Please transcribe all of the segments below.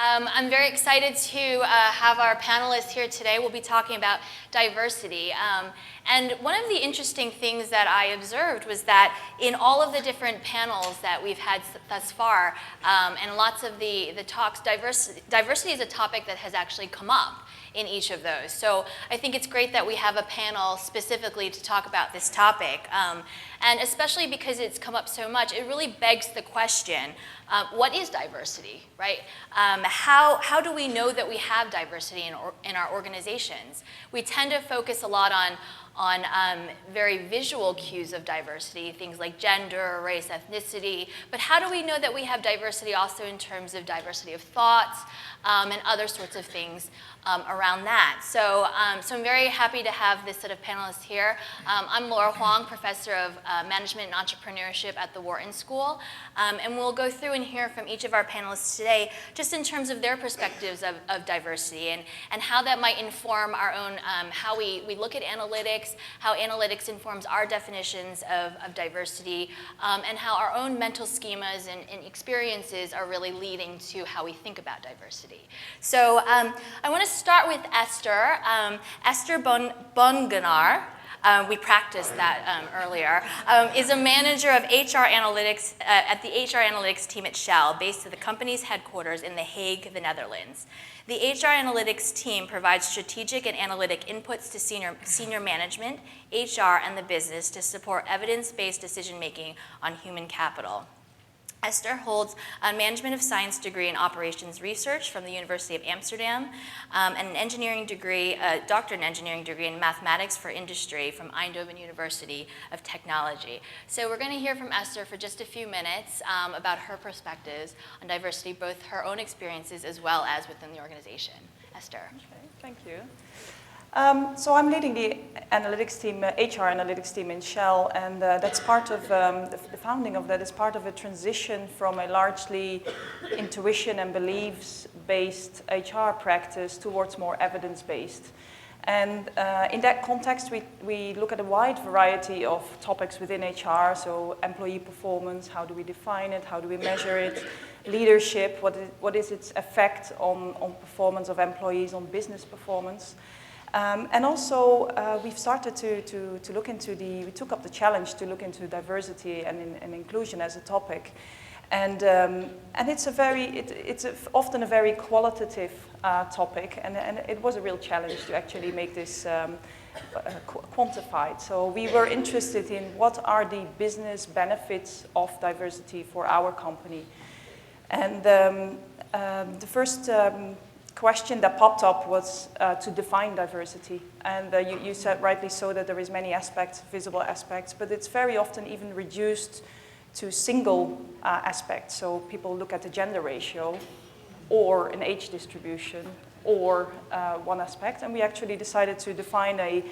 I'm very excited to have our panelists here today. We'll be talking about diversity. And one of the interesting things that I observed was that in all of the different panels that we've had thus far, and lots of the talks, diversity is a topic that has actually come up in each of those. So I think it's great that we have a panel specifically to talk about this topic. And especially because it's come up so much, it really begs the question, what is diversity, right? How do we know that we have diversity in our organizations? We tend to focus a lot on very visual cues of diversity, things like gender, race, ethnicity, but how do we know that we have diversity also in terms of diversity of thoughts and other sorts of things around that? So I'm very happy to have this set of panelists here. I'm Laura Huang, Professor of Management and Entrepreneurship at the Wharton School, and we'll go through and hear from each of our panelists today just in terms of their perspectives of diversity and how that might inform our own, how we look at analytics, how analytics informs our definitions of diversity, and how our own mental schemas and experiences are really leading to how we think about diversity. So I want to start with Esther. Esther Bongenaar, we practiced that earlier, is a manager of HR analytics at the HR analytics team at Shell, based at the company's headquarters in The Hague, the Netherlands. The HR analytics team provides strategic and analytic inputs to senior management, HR, and the business to support evidence-based decision-making on human capital. Esther holds a Management of Science degree in Operations Research from the University of Amsterdam, and an engineering degree, a doctorate in engineering degree in Mathematics for Industry from Eindhoven University of Technology. So we're going to hear from Esther for just a few minutes about her perspectives on diversity, both her own experiences as well as within the organization. Esther. Okay, thank you. So I'm leading the analytics team, HR analytics team in Shell, and that's part of the founding of that is part of a transition from a largely intuition and beliefs-based HR practice towards more evidence-based. And in that context, we look at a wide variety of topics within HR, so employee performance, how do we define it, how do we measure it, leadership, what is its effect on performance of employees, on business performance. And also, we've started to look into we took up the challenge to look into diversity and inclusion as a topic. And it's often a very qualitative topic, and it was a real challenge to actually make this quantified. So we were interested in what are the business benefits of diversity for our company. And the first question that popped up was to define diversity. And you said rightly so that there is many aspects, visible aspects, but it's very often even reduced to single aspects. So people look at the gender ratio or an age distribution or one aspect, and we actually decided to define a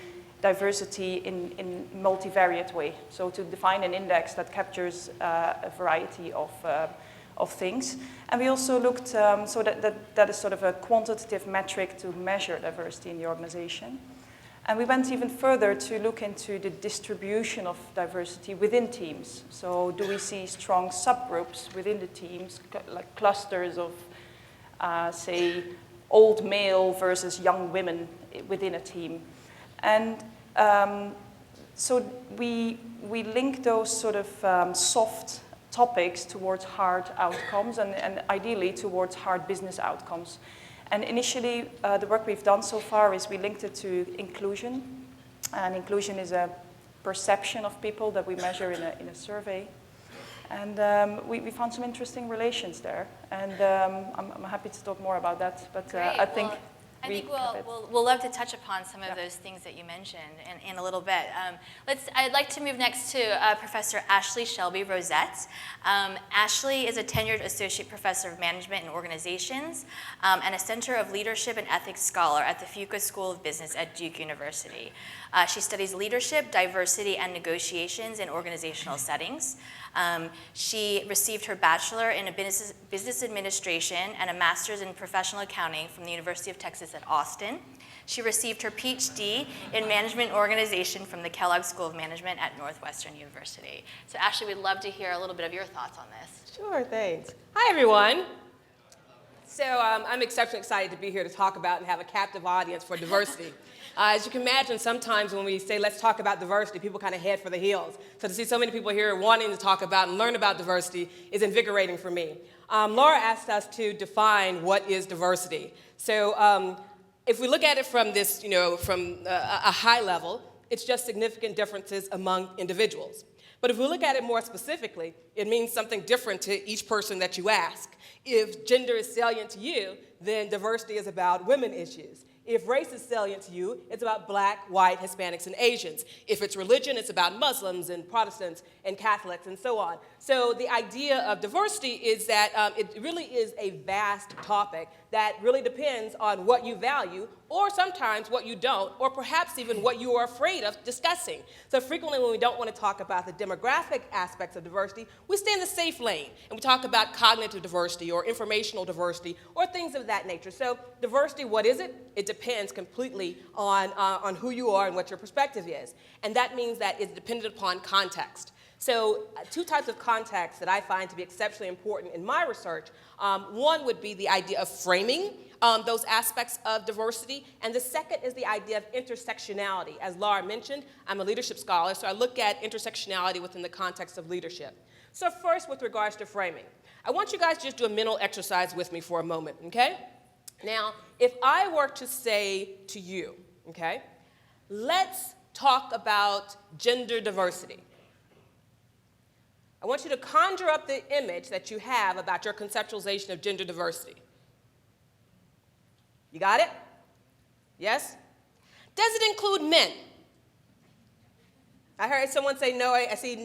diversity in multivariate way. So to define an index that captures a variety of things. And we also looked, so that is sort of a quantitative metric to measure diversity in the organization. And we went even further to look into the distribution of diversity within teams. So do we see strong subgroups within the teams, like clusters of, say, old male versus young women within a team? And so we link those sort of soft topics towards hard outcomes and ideally towards hard business outcomes. And initially, the work we've done so far is we linked it to inclusion. And inclusion is a perception of people that we measure in a survey. And we found some interesting relations there. And I'm happy to talk more about that. But I think we'll love to touch upon some of those things that you mentioned in a little bit. I'd like to move next to Professor Ashleigh Shelby, Rosettes. Ashleigh is a tenured associate professor of management and organizations and a Center of Leadership and Ethics scholar at the Fuqua School of Business at Duke University. She studies leadership, diversity, and negotiations in organizational settings. She received her bachelor in business administration and a master's in professional accounting from the University of Texas at Austin. She received her PhD in management organization from the Kellogg School of Management at Northwestern University. So Ashleigh, we'd love to hear a little bit of your thoughts on this. Sure, thanks. Hi, everyone. So I'm exceptionally excited to be here to talk about and have a captive audience for diversity. As you can imagine, sometimes when we say, let's talk about diversity, people kind of head for the hills. So to see so many people here wanting to talk about and learn about diversity is invigorating for me. Laura asked us to define what is diversity. So if we look at it from this, from a high level, it's just significant differences among individuals. But if we look at it more specifically, it means something different to each person that you ask. If gender is salient to you, then diversity is about women issues. If race is salient to you, it's about black, white, Hispanics, and Asians. If it's religion, it's about Muslims and Protestants and Catholics and so on. So the idea of diversity is that it really is a vast topic that really depends on what you value, or sometimes what you don't, or perhaps even what you are afraid of discussing. So frequently when we don't want to talk about the demographic aspects of diversity, we stay in the safe lane, and we talk about cognitive diversity or informational diversity or things of that nature. So diversity, what is it? It depends completely on who you are and what your perspective is. And that means that it's dependent upon context. So two types of context that I find to be exceptionally important in my research. One would be the idea of framing those aspects of diversity, and the second is the idea of intersectionality. As Laura mentioned, I'm a leadership scholar, so I look at intersectionality within the context of leadership. So first, with regards to framing, I want you guys to just do a mental exercise with me for a moment, okay? Now, if I were to say to you, okay, let's talk about gender diversity. I want you to conjure up the image that you have about your conceptualization of gender diversity. You got it? Yes? Does it include men? I heard someone say no. I see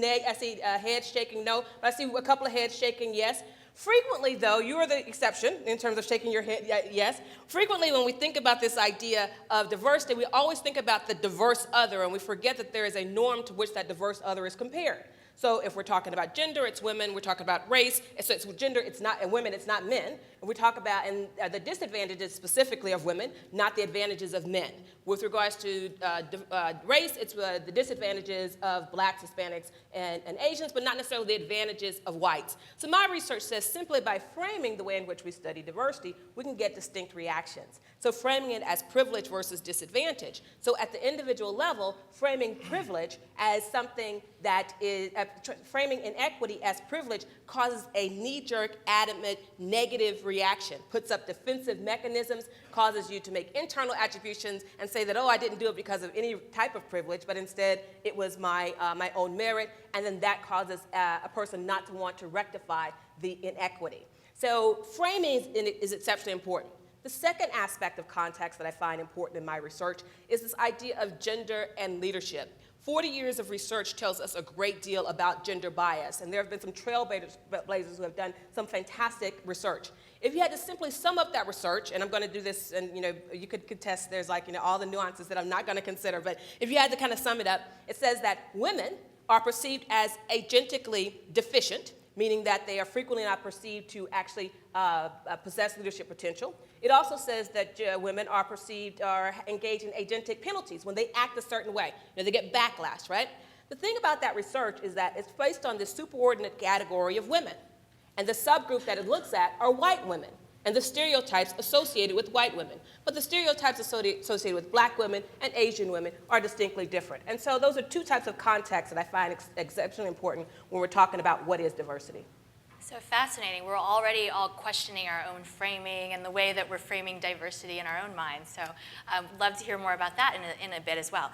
heads shaking no, but I see a couple of heads shaking yes. Frequently, though, you are the exception in terms of shaking your head yes. Frequently, when we think about this idea of diversity, we always think about the diverse other, and we forget that there is a norm to which that diverse other is compared. So if we're talking about gender, it's women. We're talking about race, so it's gender, it's not, and women, it's not men. And we talk about the disadvantages specifically of women, not the advantages of men. With regards to race, it's the disadvantages of blacks, Hispanics, and Asians, but not necessarily the advantages of whites. So my research says simply by framing the way in which we study diversity, we can get distinct reactions. So framing it as privilege versus disadvantage. So at the individual level, framing privilege as something that is, framing inequity as privilege causes a knee-jerk, adamant, negative reaction, puts up defensive mechanisms, causes you to make internal attributions and say that, oh, I didn't do it because of any type of privilege, but instead it was my own merit, and then that causes a person not to want to rectify the inequity. So framing is exceptionally important. The second aspect of context that I find important in my research is this idea of gender and leadership. 40 years of research tells us a great deal about gender bias, and there have been some trailblazers who have done some fantastic research. If you had to simply sum up that research, and I'm going to do this, and you could contest, there's all the nuances that I'm not going to consider, but if you had to kind of sum it up, it says that women are perceived as agentically deficient, meaning that they are frequently not perceived to actually possess leadership potential. It also says that women are perceived or engaged in agentic penalties when they act a certain way. They get backlash, right? The thing about that research is that it's based on this superordinate category of women. And the subgroup that it looks at are white women and the stereotypes associated with white women. But the stereotypes associated with black women and Asian women are distinctly different. And so those are two types of contexts that I find exceptionally important when we're talking about what is diversity. So fascinating. We're already all questioning our own framing and the way that we're framing diversity in our own minds. So I'd love to hear more about that in a bit as well.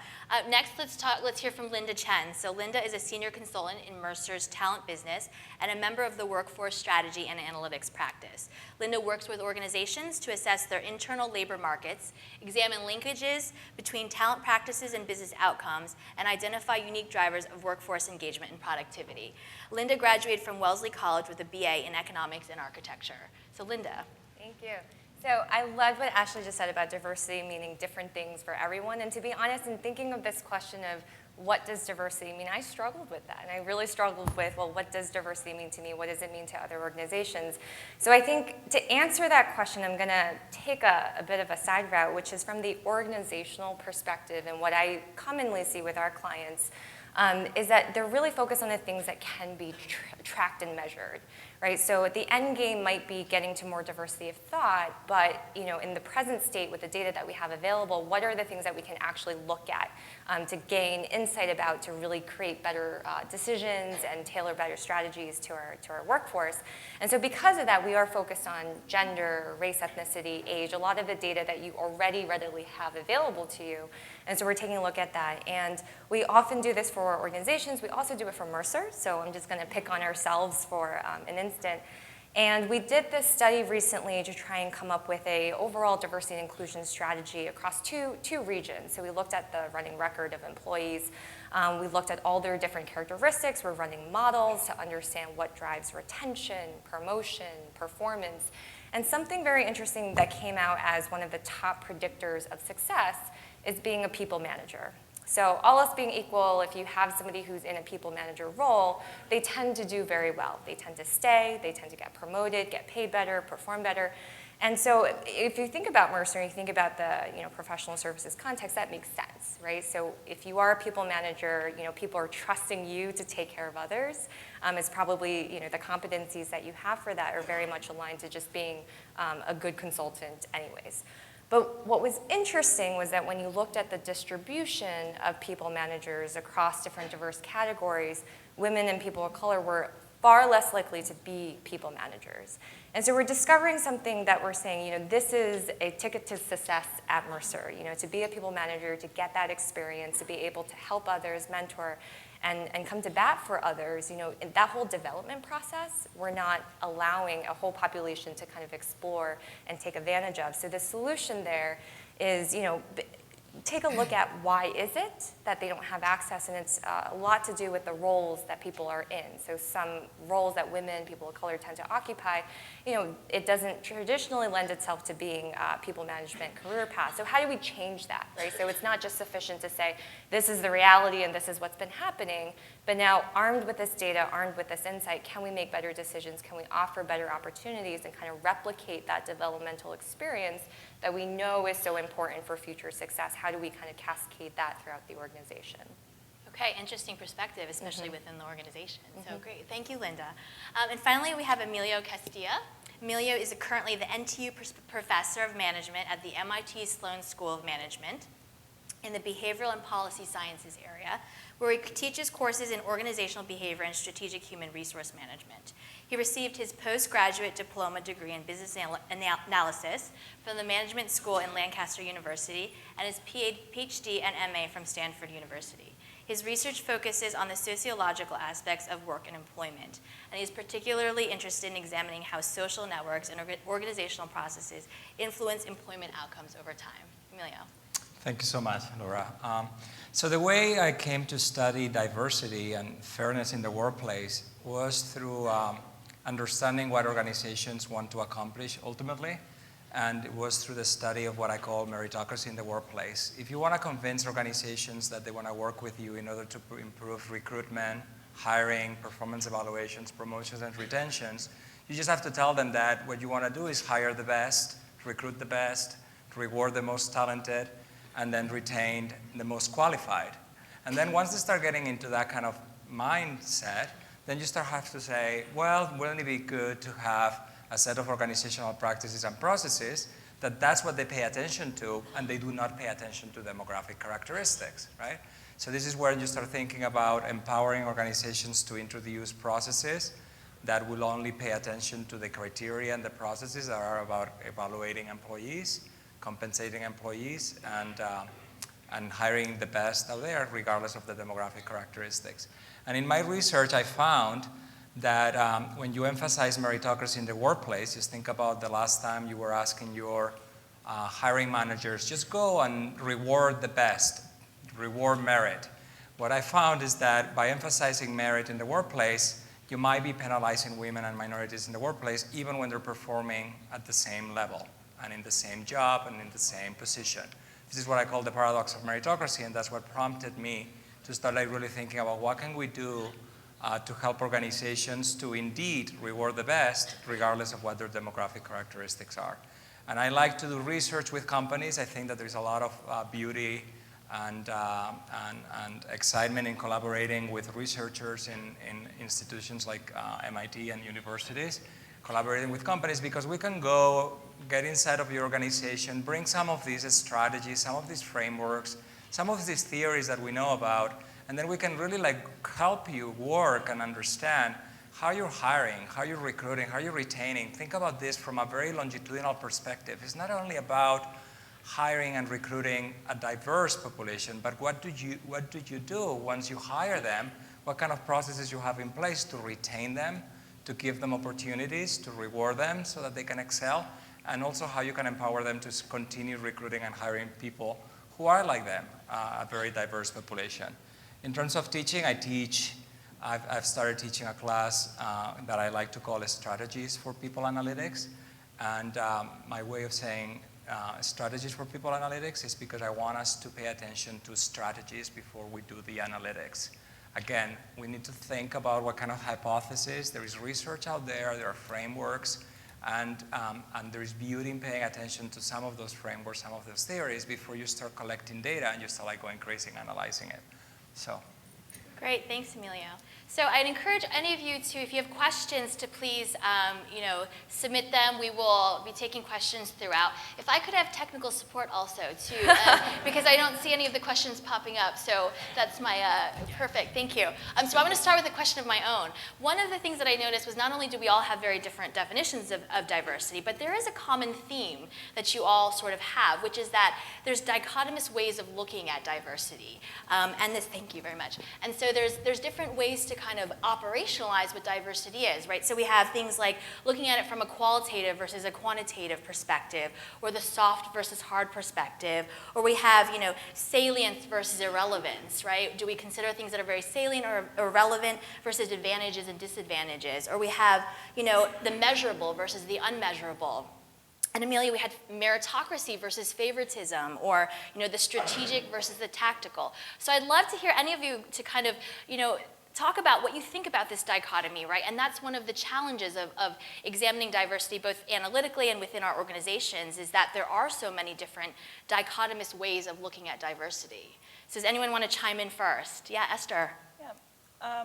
Next, let's hear from Linda Chen. So Linda is a senior consultant in Mercer's talent business and a member of the workforce strategy and analytics practice. Linda works with organizations to assess their internal labor markets, examine linkages between talent practices and business outcomes, and identify unique drivers of workforce engagement and productivity. Linda graduated from Wellesley College with a BA in economics and architecture. So Linda. Thank you. So I love what Ashleigh just said about diversity meaning different things for everyone. And to be honest, in thinking of this question of what does diversity mean, I struggled with that. And I really struggled with, well, what does diversity mean to me? What does it mean to other organizations? So I think to answer that question, I'm going to take a bit of a side route, which is from the organizational perspective and what I commonly see with our clients. is that they're really focused on the things that can be tracked and measured, right? So the end game might be getting to more diversity of thought, but in the present state with the data that we have available, what are the things that we can actually look at to gain insight about, to really create better decisions and tailor better strategies to our workforce? And so because of that, we are focused on gender, race, ethnicity, age, a lot of the data that you already readily have available to you. And so we're taking a look at that. And we often do this for our organizations. We also do it for Mercer. So I'm just going to pick on ourselves for an instant. And we did this study recently to try and come up with an overall diversity and inclusion strategy across two regions. So we looked at the running record of employees. We looked at all their different characteristics. We're running models to understand what drives retention, promotion, performance. And something very interesting that came out as one of the top predictors of success is being a people manager. So all else being equal, if you have somebody who's in a people manager role, they tend to do very well. They tend to stay, they tend to get promoted, get paid better, perform better. And so if you think about Mercer and you think about the professional services context, that makes sense, right? So if you are a people manager, people are trusting you to take care of others. It's probably the competencies that you have for that are very much aligned to just being a good consultant anyways. But what was interesting was that when you looked at the distribution of people managers across different diverse categories, women and people of color were far less likely to be people managers. And so we're discovering something that we're saying, this is a ticket to success at Mercer, to be a people manager, to get that experience, to be able to help others, mentor, and come to bat for others. In that whole development process, we're not allowing a whole population to kind of explore and take advantage of. So the solution there is, take a look at why is it that they don't have access, and it's a lot to do with the roles that people are in. So some roles that women, people of color tend to occupy, it doesn't traditionally lend itself to being people management career path. So how do we change that, right? So it's not just sufficient to say, this is the reality and this is what's been happening, but now armed with this data, armed with this insight, can we make better decisions? Can we offer better opportunities and kind of replicate that developmental experience that we know is so important for future success? How do we kind of cascade that throughout the organization? Okay, interesting perspective, especially within the organization. So great, thank you, Linda. And finally, we have Emilio Castilla. Emilio is currently the NTU Professor of Management at the MIT Sloan School of Management in the Behavioral and Policy Sciences area, where he teaches courses in organizational behavior and strategic human resource management. He received his postgraduate diploma degree in business analysis from the Management School in Lancaster University and his PhD and MA from Stanford University. His research focuses on the sociological aspects of work and employment, and he's particularly interested in examining how social networks and organizational processes influence employment outcomes over time. Emilio. Thank you so much, Laura. So the way I came to study diversity and fairness in the workplace was through understanding what organizations want to accomplish ultimately, and it was through the study of what I call meritocracy in the workplace. If you want to convince organizations that they want to work with you in order to improve recruitment, hiring, performance evaluations, promotions, and retentions, you just have to tell them that what you want to do is hire the best, recruit the best, reward the most talented, and then retain the most qualified. And then once they start getting into that kind of mindset, then you start have to say, well, wouldn't it be good to have a set of organizational practices and processes that's what they pay attention to, and they do not pay attention to demographic characteristics, right? So this is where you start thinking about empowering organizations to introduce processes that will only pay attention to the criteria and the processes that are about evaluating employees, compensating employees, and hiring the best out there, regardless of the demographic characteristics. And in my research, I found that when you emphasize meritocracy in the workplace, just think about the last time you were asking your hiring managers, just go and reward the best, reward merit. What I found is that by emphasizing merit in the workplace, you might be penalizing women and minorities in the workplace, even when they're performing at the same level and in the same job and in the same position. This is what I call the paradox of meritocracy, and that's what prompted me to start really thinking about what can we do to help organizations to indeed reward the best, regardless of what their demographic characteristics are. And I like to do research with companies. I think that there's a lot of beauty and excitement in collaborating with researchers in institutions like MIT and universities, collaborating with companies, because we can go get inside of your organization, bring some of these strategies, some of these frameworks, some of these theories that we know about, and then we can really like help you work and understand how you're hiring, how you're recruiting, how you're retaining. Think about this from a very longitudinal perspective. It's not only about hiring and recruiting a diverse population, but what do you do once you hire them? What kind of processes you have in place to retain them, to give them opportunities, to reward them so that they can excel, and also how you can empower them to continue recruiting and hiring people who are like them, a very diverse population. In terms of teaching, I've started teaching a class that I like to call strategies for people analytics. And my way of saying strategies for people analytics is because I want us to pay attention to strategies before we do the analytics. Again, we need to think about what kind of hypothesis. There is research out there, there are frameworks, and there is beauty in paying attention to some of those frameworks, some of those theories before you start collecting data and you start like going crazy and analyzing it. So. Great, thanks, Emilio. So I'd encourage any of you to, if you have questions, to please, submit them. We will be taking questions throughout. If I could have technical support also, too, because I don't see any of the questions popping up. So that's my perfect. Thank you. So I'm going to start with a question of my own. One of the things that I noticed was not only do we all have very different definitions of diversity, but there is a common theme that you all sort of have, which is that there's dichotomous ways of looking at diversity. Thank you very much. And so there's different ways to kind of operationalize what diversity is, right? So we have things like looking at it from a qualitative versus a quantitative perspective, or the soft versus hard perspective, or we have, salience versus irrelevance, right? Do we consider things that are very salient or irrelevant versus advantages and disadvantages? Or we have, the measurable versus the unmeasurable. And Emilio, we had meritocracy versus favoritism, or the strategic versus the tactical. So I'd love to hear any of you to kind of, talk about what you think about this dichotomy, right? And that's one of the challenges of examining diversity, both analytically and within our organizations, is that there are so many different dichotomous ways of looking at diversity. So does anyone want to chime in first? Yeah, Esther. Yeah.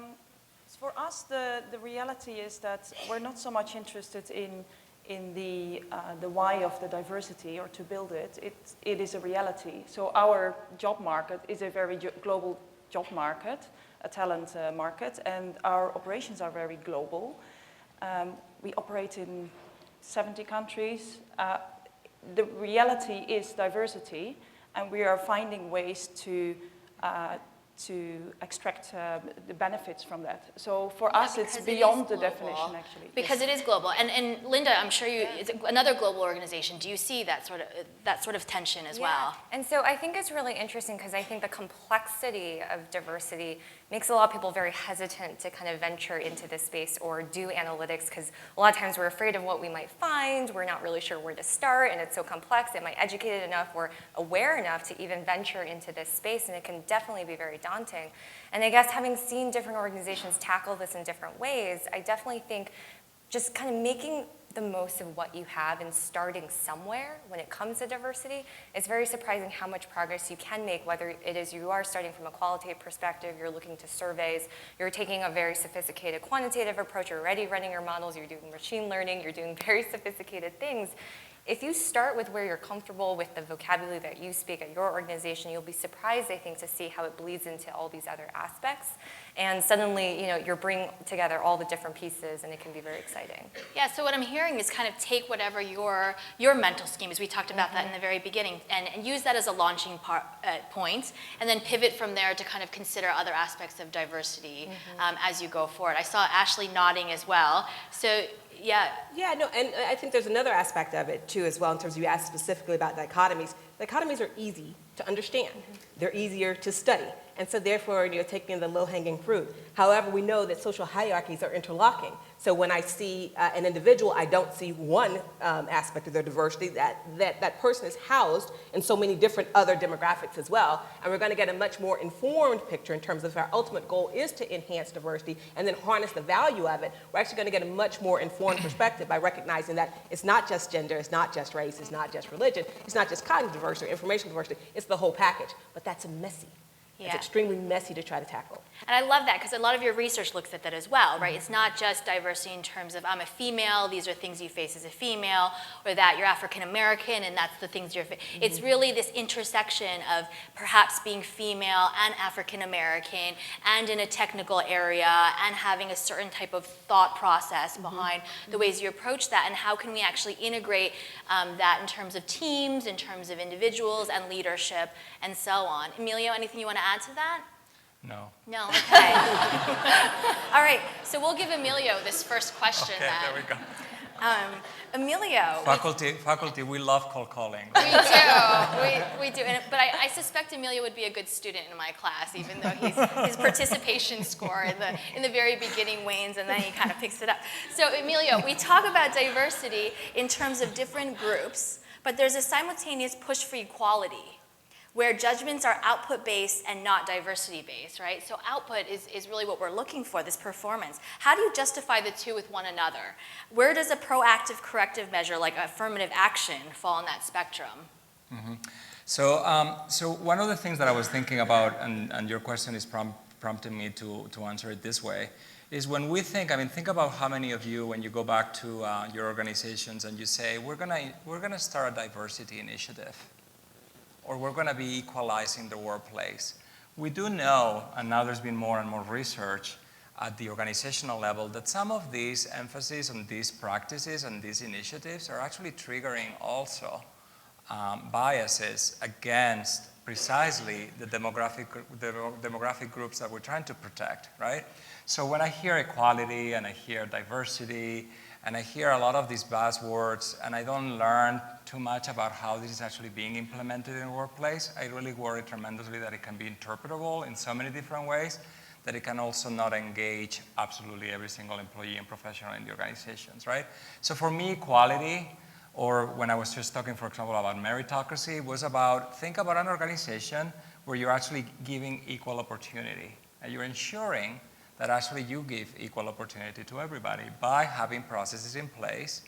For us, the reality is that we're not so much interested in the why of the diversity or to build it. It is a reality. So our job market is a very global job market, a talent market, and our operations are very global. We operate in 70 countries. The reality is diversity, and we are finding ways to extract the benefits from that. So for us, it's beyond the definition, actually. Because it is global. And Linda, I'm sure it's another global organization. Do you see that sort of tension as well? And so I think it's really interesting because I think the complexity of diversity makes a lot of people very hesitant to kind of venture into this space or do analytics, because a lot of times we're afraid of what we might find. We're not really sure where to start, and it's so complex. Am I educated enough or aware enough to even venture into this space? And it can definitely be very daunting. And I guess having seen different organizations tackle this in different ways, I definitely think just kind of making the most of what you have and starting somewhere when it comes to diversity, it's very surprising how much progress you can make, whether it is you are starting from a qualitative perspective, you're looking to surveys, you're taking a very sophisticated quantitative approach, you're already running your models, you're doing machine learning, you're doing very sophisticated things. If you start with where you're comfortable with the vocabulary that you speak at your organization, you'll be surprised, I think, to see how it bleeds into all these other aspects. And suddenly, you're bringing together all the different pieces, and it can be very exciting. Yeah, so what I'm hearing is kind of take whatever your mental scheme is. We talked about that in the very beginning, and use that as a launching point, and then pivot from there to kind of consider other aspects of diversity as you go forward. I saw Ashleigh nodding as well. So, yeah. Yeah, no, and I think there's another aspect of it, too, as well, in terms of you asked specifically about dichotomies. Dichotomies are easy to understand. They're easier to study. and so therefore you're taking the low-hanging fruit. However, we know that social hierarchies are interlocking. So when I see an individual, I don't see one aspect of their diversity, that person is housed in so many different other demographics as well, and we're going to get a much more informed picture in terms of our ultimate goal is to enhance diversity and then harness the value of it. We're actually going to get a much more informed perspective by recognizing that it's not just gender, it's not just race, it's not just religion, it's not just cognitive diversity, information diversity, it's the whole package. But that's messy. Yeah. It's extremely messy to try to tackle. And I love that because a lot of your research looks at that as well, right? It's not just diversity in terms of I'm a female, these are things you face as a female, or that you're African American and that's the things you're It's really this intersection of perhaps being female and African American and in a technical area and having a certain type of thought process behind the ways you approach that, and how can we actually integrate that in terms of teams, in terms of individuals and leadership and so on. Emilio, anything you want to add to that? No. No, okay. All right, so we'll give Emilio this first question Okay, then. there we go. Emilio. Faculty, we love cold calling. We do. But I suspect Emilio would be a good student in my class, even though his participation score in the very beginning wanes, and then he kind of picks it up. So Emilio, we talk about diversity in terms of different groups, but there's a simultaneous push for equality, where judgments are output-based and not diversity-based, right? So output is really what we're looking for, this performance. How do you justify the two with one another? Where does a proactive corrective measure like affirmative action fall in that spectrum? Mm-hmm. So one of the things that I was thinking about, and your question is prompting me to answer it this way, is when we think about how many of you, when you go back to your organizations and you say, we're gonna start a diversity initiative, or we're going to be equalizing the workplace. We do know, and now there's been more and more research at the organizational level, that some of these emphasis on these practices and these initiatives are actually triggering also biases against precisely the demographic groups that we're trying to protect, right? So when I hear equality and I hear diversity and I hear a lot of these buzzwords and I don't learn too much about how this is actually being implemented in the workplace, I really worry tremendously that it can be interpretable in so many different ways that it can also not engage absolutely every single employee and professional in the organizations, right? So for me, equality, or when I was just talking, for example, about meritocracy, was about, think about an organization where you're actually giving equal opportunity and you're ensuring that actually you give equal opportunity to everybody by having processes in place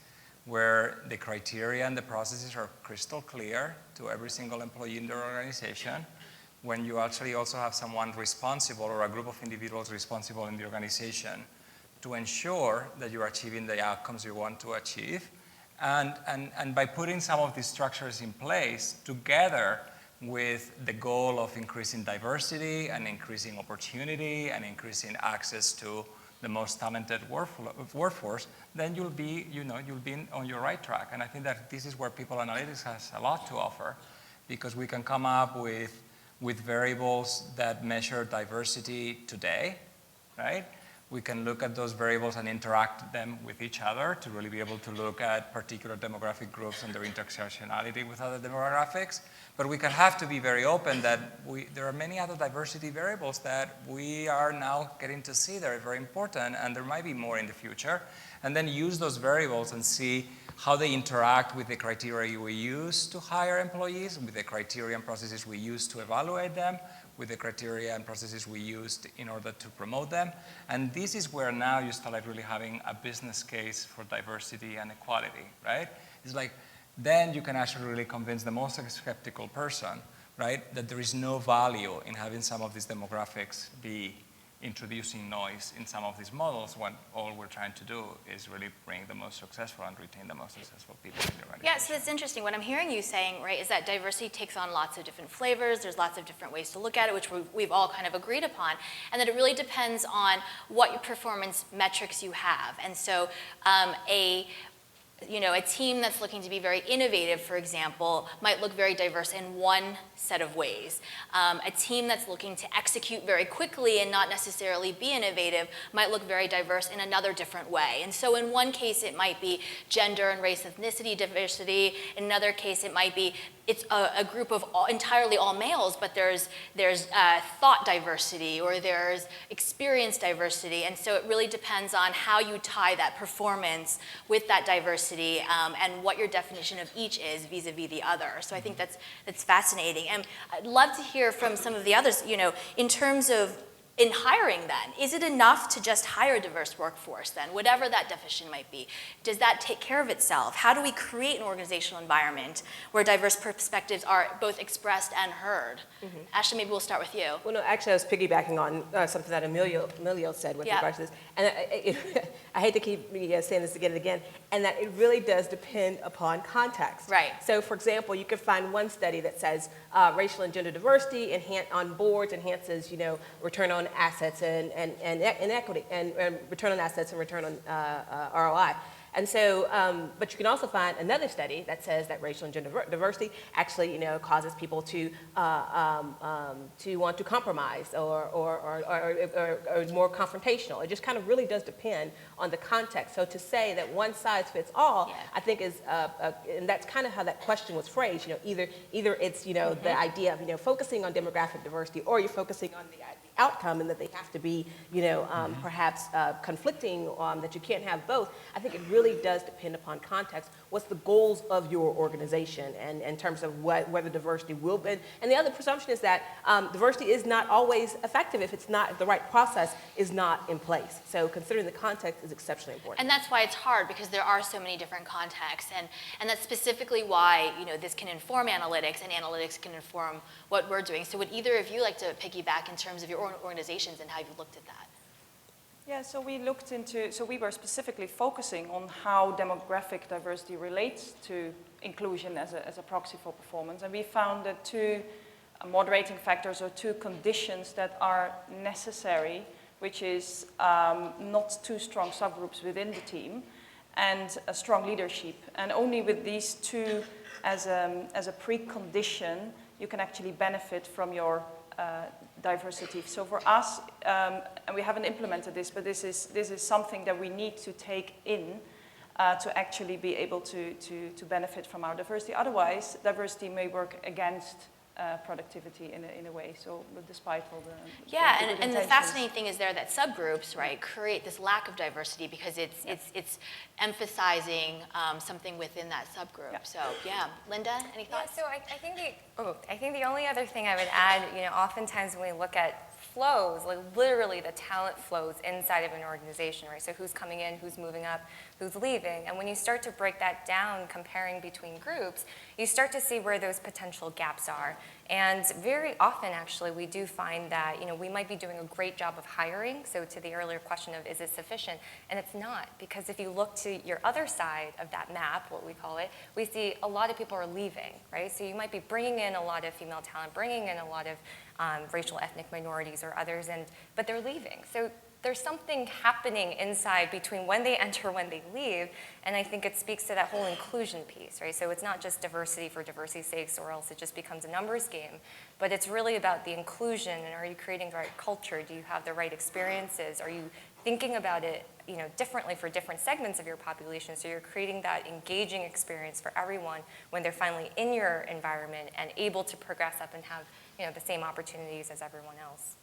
where the criteria and the processes are crystal clear to every single employee in their organization, when you actually also have someone responsible or a group of individuals responsible in the organization to ensure that you're achieving the outcomes you want to achieve. And by putting some of these structures in place together with the goal of increasing diversity and increasing opportunity and increasing access to the most talented workforce, then you'll be on your right track. And I think that this is where people analytics has a lot to offer, because we can come up with variables that measure diversity today, right? We can look at those variables and interact them with each other to really be able to look at particular demographic groups and their intersectionality with other demographics. But we can have to be very open that there are many other diversity variables that we are now getting to see that are very important, and there might be more in the future. And then use those variables and see how they interact with the criteria we use to hire employees, with the criteria and processes we use to evaluate them, with the criteria and processes we used in order to promote them. And this is where now you start really having a business case for diversity and equality, right? It's like, then you can actually really convince the most skeptical person, right, that there is no value in having some of these demographics be introducing noise in some of these models when all we're trying to do is really bring the most successful and retain the most successful people in the organization. Yeah, so that's interesting. What I'm hearing you saying, right, is that diversity takes on lots of different flavors. There's lots of different ways to look at it, which we've all kind of agreed upon, and that it really depends on what performance metrics you have. And so a team that's looking to be very innovative, for example, might look very diverse in one set of ways. A team that's looking to execute very quickly and not necessarily be innovative might look very diverse in another different way. And so in one case, it might be gender and race ethnicity diversity. In another case, it might be it's a group of entirely all males, but there's thought diversity or there's experience diversity, and so it really depends on how you tie that performance with that diversity and what your definition of each is vis-a-vis the other. So I think that's fascinating, and I'd love to hear from some of the others. In terms of in hiring then, is it enough to just hire a diverse workforce then, whatever that definition might be? Does that take care of itself? How do we create an organizational environment where diverse perspectives are both expressed and heard? Ashleigh, maybe we'll start with you. Well, no, actually, I was piggybacking on something that Emilio said with regards to this. And I hate to keep saying this again and again, and that it really does depend upon context. Right. So, for example, you could find one study that says racial and gender diversity on boards enhances, return on assets and equity, and return on assets and return on ROI. And so, but you can also find another study that says that racial and gender diversity actually, causes people to want to compromise or is more confrontational. It just kind of really does depend on the context. So to say that one size fits all, I think is, and that's kind of how that question was phrased. Either it's the idea of focusing on demographic diversity, or you're focusing on the outcome, and that they have to be, perhaps conflicting, that you can't have both. I think it really does depend upon context. What's the goals of your organization, and in terms of whether diversity will be. And the other presumption is that diversity is not always effective if the right process is not in place. So considering the context is exceptionally important. And that's why it's hard, because there are so many different contexts, and that's specifically why this can inform analytics, and analytics can inform what we're doing. So would either of you like to piggyback in terms of your own organizations and how you've looked at that? Yeah, so we were specifically focusing on how demographic diversity relates to inclusion as a proxy for performance, and we found that two moderating factors or two conditions that are necessary, which is not too strong subgroups within the team and a strong leadership. And only with these two as a precondition, you can actually benefit from your diversity. So for us, and we haven't implemented this, but this is something that we need to take in to actually be able to benefit from our diversity. Otherwise, diversity may work against productivity in a way. So, despite all the and the fascinating thing is that subgroups, right, create this lack of diversity because it's emphasizing something within that subgroup. Yeah. So, Linda, any thoughts? Yeah, so I think the only other thing I would add, oftentimes when we look at flows, like literally the talent flows inside of an organization, right? So who's coming in, who's moving up, who's leaving, and when you start to break that down, comparing between groups, you start to see where those potential gaps are. And very often, actually, we do find that, we might be doing a great job of hiring, so to the earlier question of is it sufficient, and it's not, because if you look to your other side of that map, what we call it, we see a lot of people are leaving, right? So you might be bringing in a lot of female talent, bringing in a lot of racial ethnic minorities or others, but they're leaving. So there's something happening inside between when they enter, when they leave, and I think it speaks to that whole inclusion piece, right? So it's not just diversity for diversity's sake, or else it just becomes a numbers game, but it's really about the inclusion, and are you creating the right culture? Do you have the right experiences? Are you thinking about it, differently for different segments of your population, so you're creating that engaging experience for everyone when they're finally in your environment and able to progress up and have, the same opportunities as everyone else.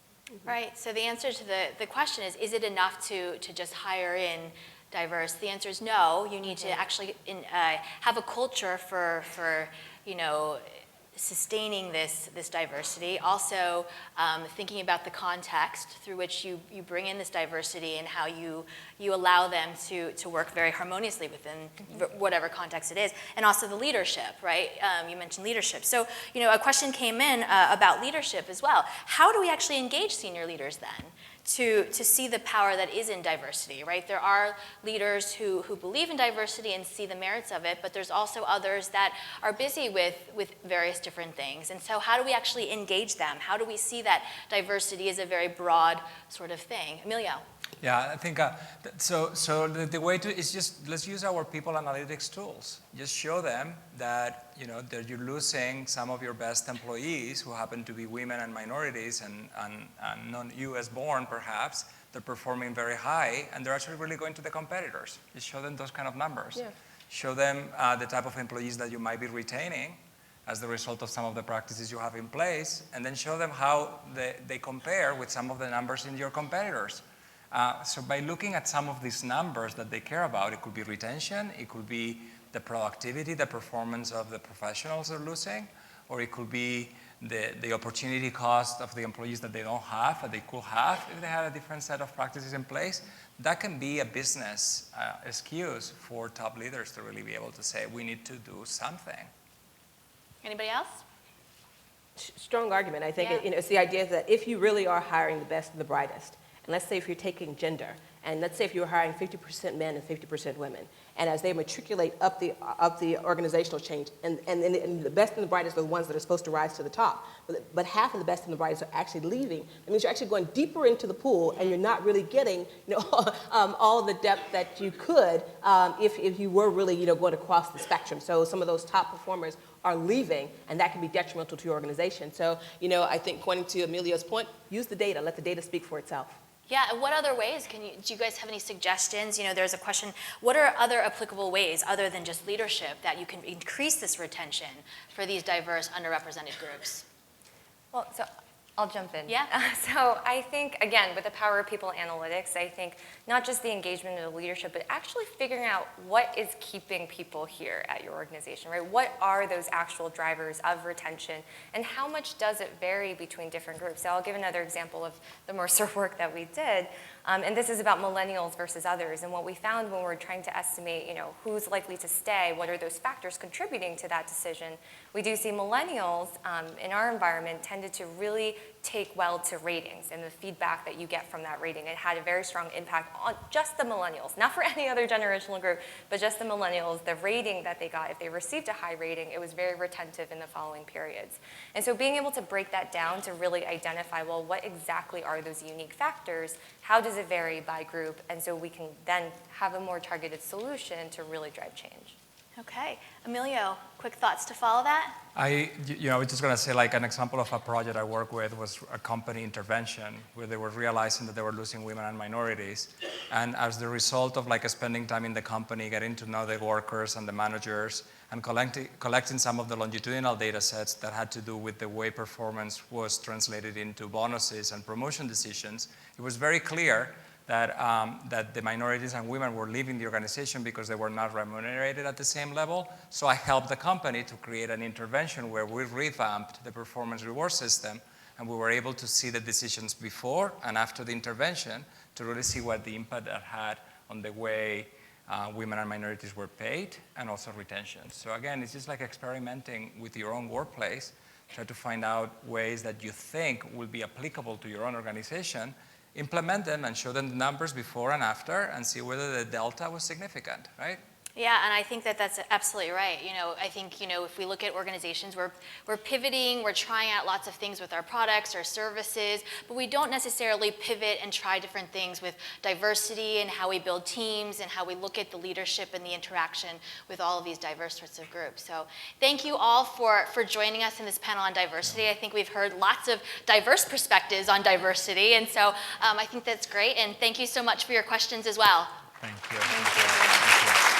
Right, so the answer to the question is it enough to just hire in diverse? The answer is no. You need to actually have a culture for sustaining this diversity. Also, thinking about the context through which you bring in this diversity and how you allow them to work very harmoniously within whatever context it is. And also the leadership, right? You mentioned leadership. So, a question came in about leadership as well. How do we actually engage senior leaders then to see the power that is in diversity, right? There are leaders who believe in diversity and see the merits of it, but there's also others that are busy with various different things. And so how do we actually engage them? How do we see that diversity is a very broad sort of thing? Emilio? Yeah, I think, so the way to is just, let's use our people analytics tools. Just show them that, that you're losing some of your best employees who happen to be women and minorities and non-US born perhaps. They're performing very high and they're actually really going to the competitors. Just show them those kind of numbers. Yeah. Show them the type of employees that you might be retaining as the result of some of the practices you have in place, and then show them how they compare with some of the numbers in your competitors. So by looking at some of these numbers that they care about, it could be retention, it could be the productivity, the performance of the professionals they're losing, or it could be the opportunity cost of the employees that they don't have, that they could have if they had a different set of practices in place. That can be a business excuse for top leaders to really be able to say, we need to do something. Anybody else? Strong argument. I think Yeah. it's the idea that if you really are hiring the best and the brightest, and let's say if you're taking gender, and let's say if you're hiring 50% men and 50% women, and as they matriculate up the organizational change, and the best and the brightest are the ones that are supposed to rise to the top, but half of the best and the brightest are actually leaving. That means you're actually going deeper into the pool, and you're not really getting all the depth that you could if you were really going across the spectrum. So some of those top performers are leaving, and that can be detrimental to your organization. So I think, pointing to Emilio's point, use the data, let the data speak for itself. Yeah, and what other ways do you guys have any suggestions? There's a question, what are other applicable ways other than just leadership that you can increase this retention for these diverse, underrepresented groups? Well, so I'll jump in. Yeah. So I think, again, with the power of people analytics, I think not just the engagement of the leadership, but actually figuring out what is keeping people here at your organization, right? What are those actual drivers of retention, and how much does it vary between different groups? So I'll give another example of the Mercer work that we did, and this is about millennials versus others. And what we found when we were trying to estimate, who's likely to stay, what are those factors contributing to that decision, we do see millennials in our environment tended to really take well to ratings and the feedback that you get from that rating. It had a very strong impact on just the millennials, not for any other generational group, but just the millennials. The rating that they got, if they received a high rating, it was very retentive in the following periods. And so being able to break that down to really identify, well, what exactly are those unique factors? How does it vary by group? And so we can then have a more targeted solution to really drive change. Okay. Emilio, quick thoughts to follow that? I was just going to say, like, an example of a project I work with was a company intervention where they were realizing that they were losing women and minorities. And as the result of spending time in the company, getting to know the workers and the managers, and collecting some of the longitudinal data sets that had to do with the way performance was translated into bonuses and promotion decisions, it was very clear that the minorities and women were leaving the organization because they were not remunerated at the same level. So I helped the company to create an intervention where we revamped the performance reward system, and we were able to see the decisions before and after the intervention to really see what the impact that had on the way women and minorities were paid, and also retention. So again, it's just like experimenting with your own workplace, try to find out ways that you think will be applicable to your own organization, implement them and show them the numbers before and after, and see whether the delta was significant, right? Yeah, and I think that that's absolutely right. I think, if we look at organizations, we're pivoting, we're trying out lots of things with our products or services, but we don't necessarily pivot and try different things with diversity and how we build teams and how we look at the leadership and the interaction with all of these diverse sorts of groups. So thank you all for joining us in this panel on diversity. I think we've heard lots of diverse perspectives on diversity, and so I think that's great, and thank you so much for your questions as well. Thank you. Thank you.